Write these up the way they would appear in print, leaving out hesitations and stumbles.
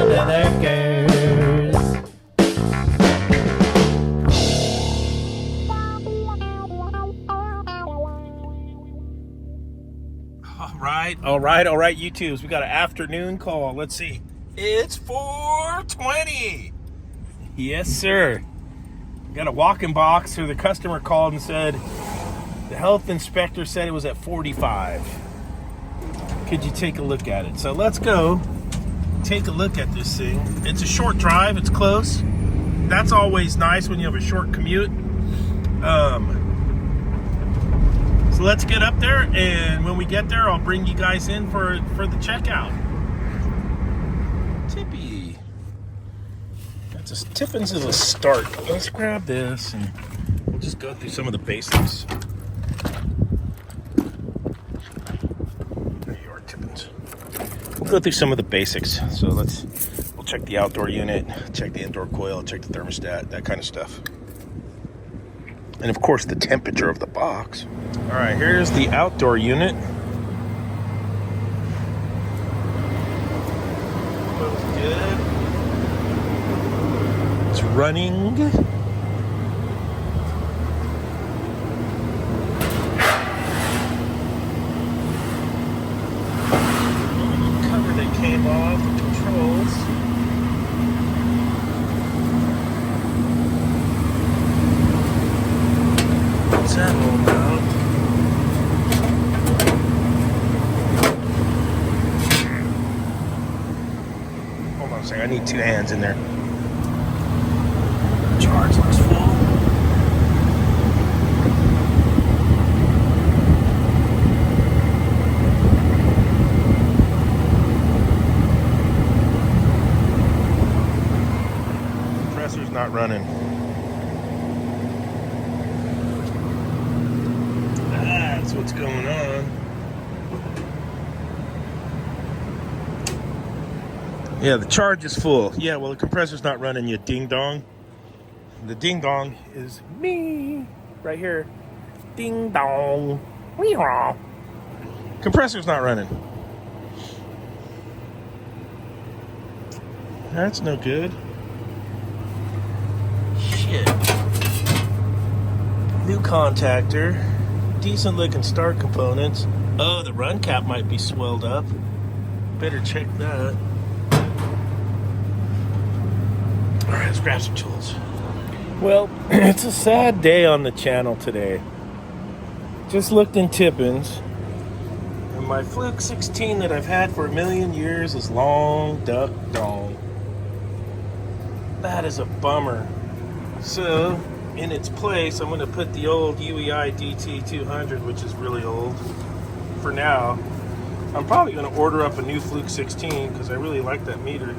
there goes. All right, YouTubes. We got an afternoon call. Let's see. It's 4:20. Yes, sir. Got a walk-in box. So the customer called and said the health inspector said it was at 45. Could you take a look at it? So let's go take a look at this thing. It's a short drive. It's close. That's always nice when you have a short commute. So let's get up there, and when we get there, I'll bring you guys in for the checkout. Tippy. Tippins is a start. Let's grab this, and we'll just go through some of the basics. There you are, Tippins. We'll go through some of the basics. So we'll check the outdoor unit, check the indoor coil, check the thermostat, that kind of stuff. And of course, the temperature of the box. All right, here's the outdoor unit. Looks good. It's running. Cover that came off, the controls. What's that all about? Hold on a second, I need two hands in there. Charge looks full. Compressor's not running. That's what's going on. Yeah, the charge is full. Yeah, well, the compressor's not running, you ding dong. The ding dong is me right here. Ding dong. Meow. Compressor's not running. That's no good. Shit. New contactor. Decent looking start components. Oh, the run cap might be swelled up. Better check that. Alright, let's grab some tools. Well, it's a sad day on the channel today. Just looked in Tippins, and my Fluke 16 that I've had for a million years is long duck dong. That is a bummer. So, in its place, I'm going to put the old UEI DT200, which is really old, for now. I'm probably going to order up a new Fluke 16 because I really like that meter.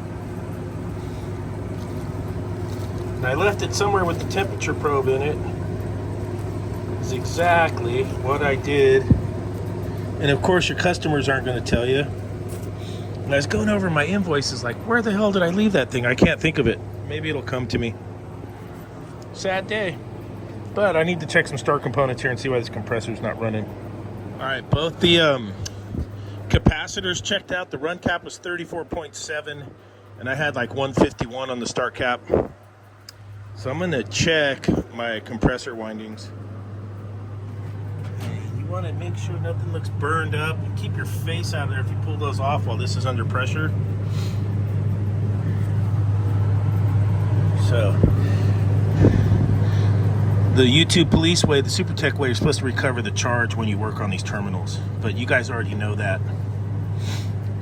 And I left it somewhere with the temperature probe in it. It's exactly what I did. And of course, your customers aren't going to tell you. And I was going over my invoices like, where the hell did I leave that thing? I can't think of it. Maybe it'll come to me. Sad day. But I need to check some start components here and see why this compressor's not running. All right, both the capacitors checked out. The run cap was 34.7, and I had like 151 on the start cap. So I'm going to check my compressor windings. You want to make sure nothing looks burned up. Keep your face out of there if you pull those off while this is under pressure. So the YouTube police way, the SuperTech way, you're supposed to recover the charge when you work on these terminals. But you guys already know that.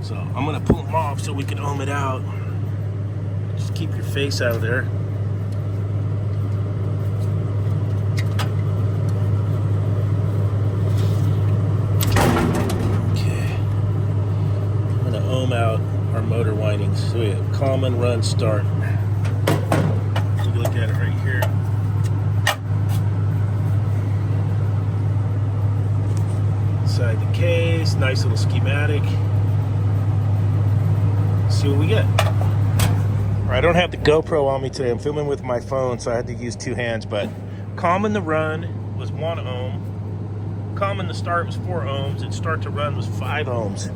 So I'm going to pull them off so we can ohm it out. Just keep your face out of there. Out our motor windings. So we have common, run, start. Take a look at it right here. Inside the case, nice little schematic. See what we get. All right, I don't have the GoPro on me today. I'm filming with my phone, so I had to use two hands. But common to run was 1 ohm. Common to start was 4 ohms, and start to run was 5 ohms.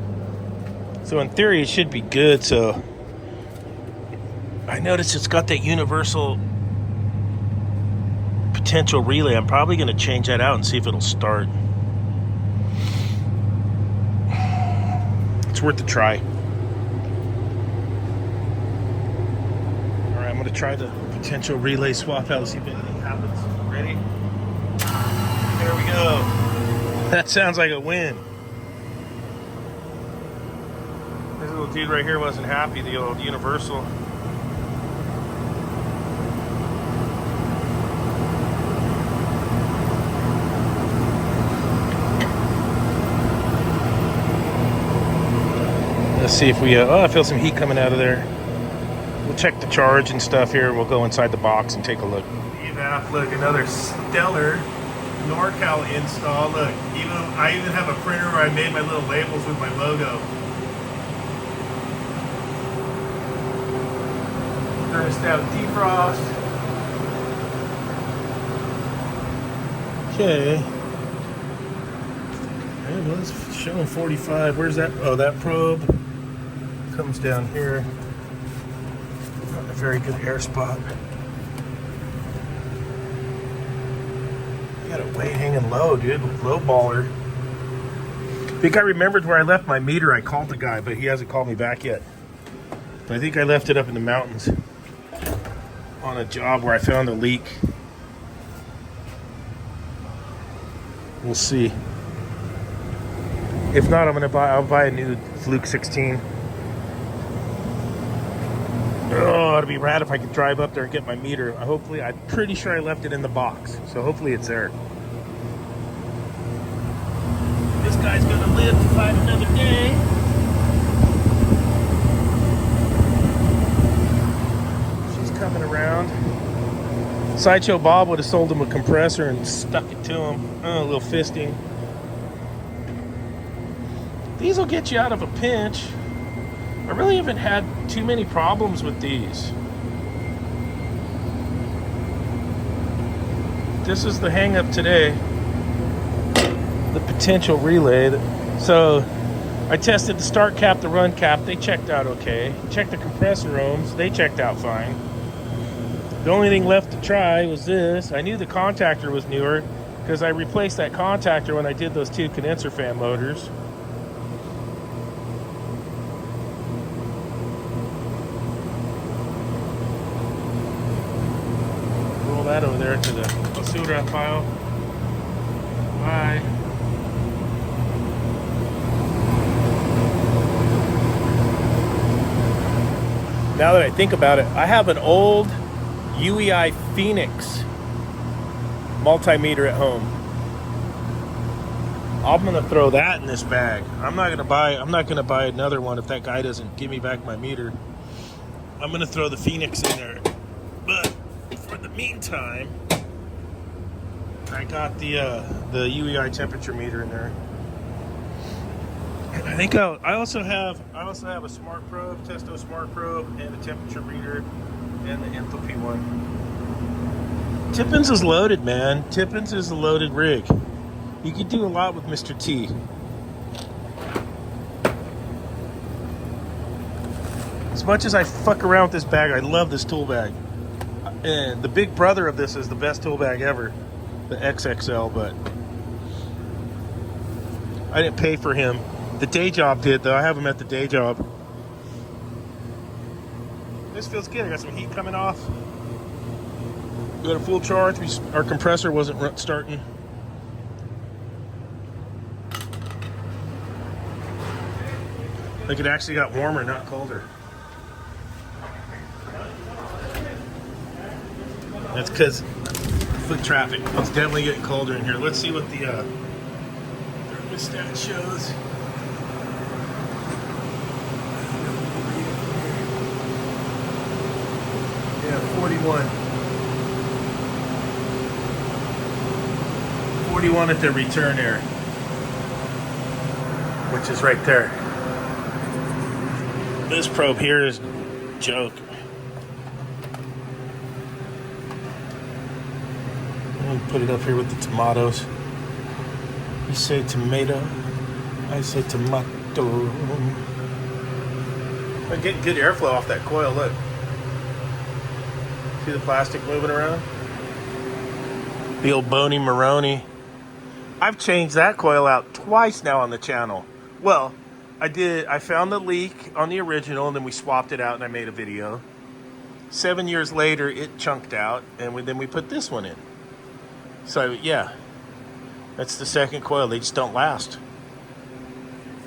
So in theory, it should be good. So I noticed it's got that universal potential relay. I'm probably going to change that out and see if it'll start. It's worth a try. Alright, I'm going to try the potential relay swap out and see if anything happens. Ready? There we go. That sounds like a win. This little dude right here wasn't happy, the old universal. Let's see if we, I feel some heat coming out of there. We'll check the charge and stuff here. We'll go inside the box and take a look. H.V.A.C, look, another stellar Nor-Cal install. Look, I even have a printer where I made my little labels with my logo. Thermostat defrost. Okay. Well, it's showing 45. Where's that? Oh, that probe comes down here. Not a very good air spot. You got it way hanging low, dude. Low baller. I think I remembered where I left my meter. I called the guy, but he hasn't called me back yet. But I think I left it up in the mountains on a job where I found a leak. We'll see. If not, I'll buy a new Fluke 16. Oh, it'd be rad if I could drive up there and get my meter. I'm pretty sure I left it in the box, so hopefully it's there. This guy's gonna live to fight another day. She's coming around. Sideshow Bob would have sold him a compressor and stuck it to him. Oh, a little fisting. These will get you out of a pinch. I really haven't had too many problems with these. This is the hang up today. The potential relay. So I tested the start cap, the run cap. They checked out okay. Checked the compressor ohms. They checked out fine. The only thing left to try was this. I knew the contactor was newer because I replaced that contactor when I did those two condenser fan motors. That over there to the basura pile. Bye. Now that I think about it, I have an old H.V.A.C multimeter at home. I'm gonna throw that in this bag. I'm not gonna buy another one if that guy doesn't give me back my meter. I'm gonna throw the Phoenix in there. But for the meantime, I got the UEI temperature meter in there. I think I also have a smart probe, Testo smart probe, and a temperature reader, and the enthalpy one. Tippins is loaded, man. Tippins is a loaded rig. You could do a lot with Mr. T. As much as I fuck around with this bag, I love this tool bag. And the big brother of this is the best tool bag ever, the XXL, but I didn't pay for him. The day job did, though. I have him at the day job. This feels good. I got some heat coming off. We got a full charge. Our compressor wasn't starting. Like it actually got warmer, not colder. That's because foot traffic. It's definitely getting colder in here. Let's see what the thermostat shows. Yeah, 41. 41 at the return air, which is right there. This probe here is a joke. Put it up here with the tomatoes. You say tomato, I say tomato. I get good airflow off that coil, look. See the plastic moving around? The old bony Maroni. I've changed that coil out twice now on the channel. Well, I found the leak on the original, and then we swapped it out and I made a video. 7 years later, it chunked out, and then we put this one in. So yeah, that's the second coil. They just don't last.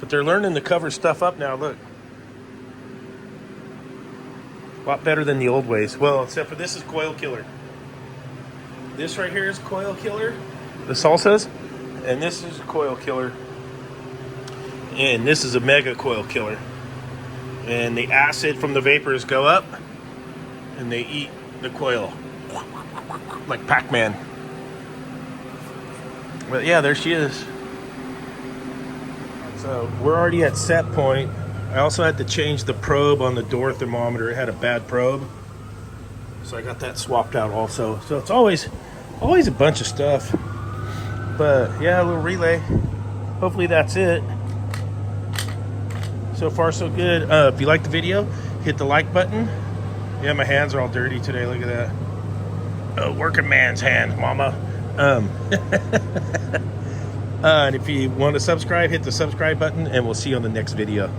But they're learning to cover stuff up now, look. A lot better than the old ways. Well, except for this is coil killer. This right here is coil killer, the salsas, and this is a coil killer. And this is a mega coil killer. And the acid from the vapors go up, and they eat the coil. Like Pac-Man. But yeah, there she is. So we're already at set point. I also had to change the probe on the door thermometer. It had a bad probe. So I got that swapped out also. So it's always a bunch of stuff. But yeah, a little relay. Hopefully that's it. So far so good. If you like the video, hit the like button. Yeah, my hands are all dirty today. Look at that. Oh, working man's hands, mama. And if you want to subscribe, hit the subscribe button, and we'll see you on the next video.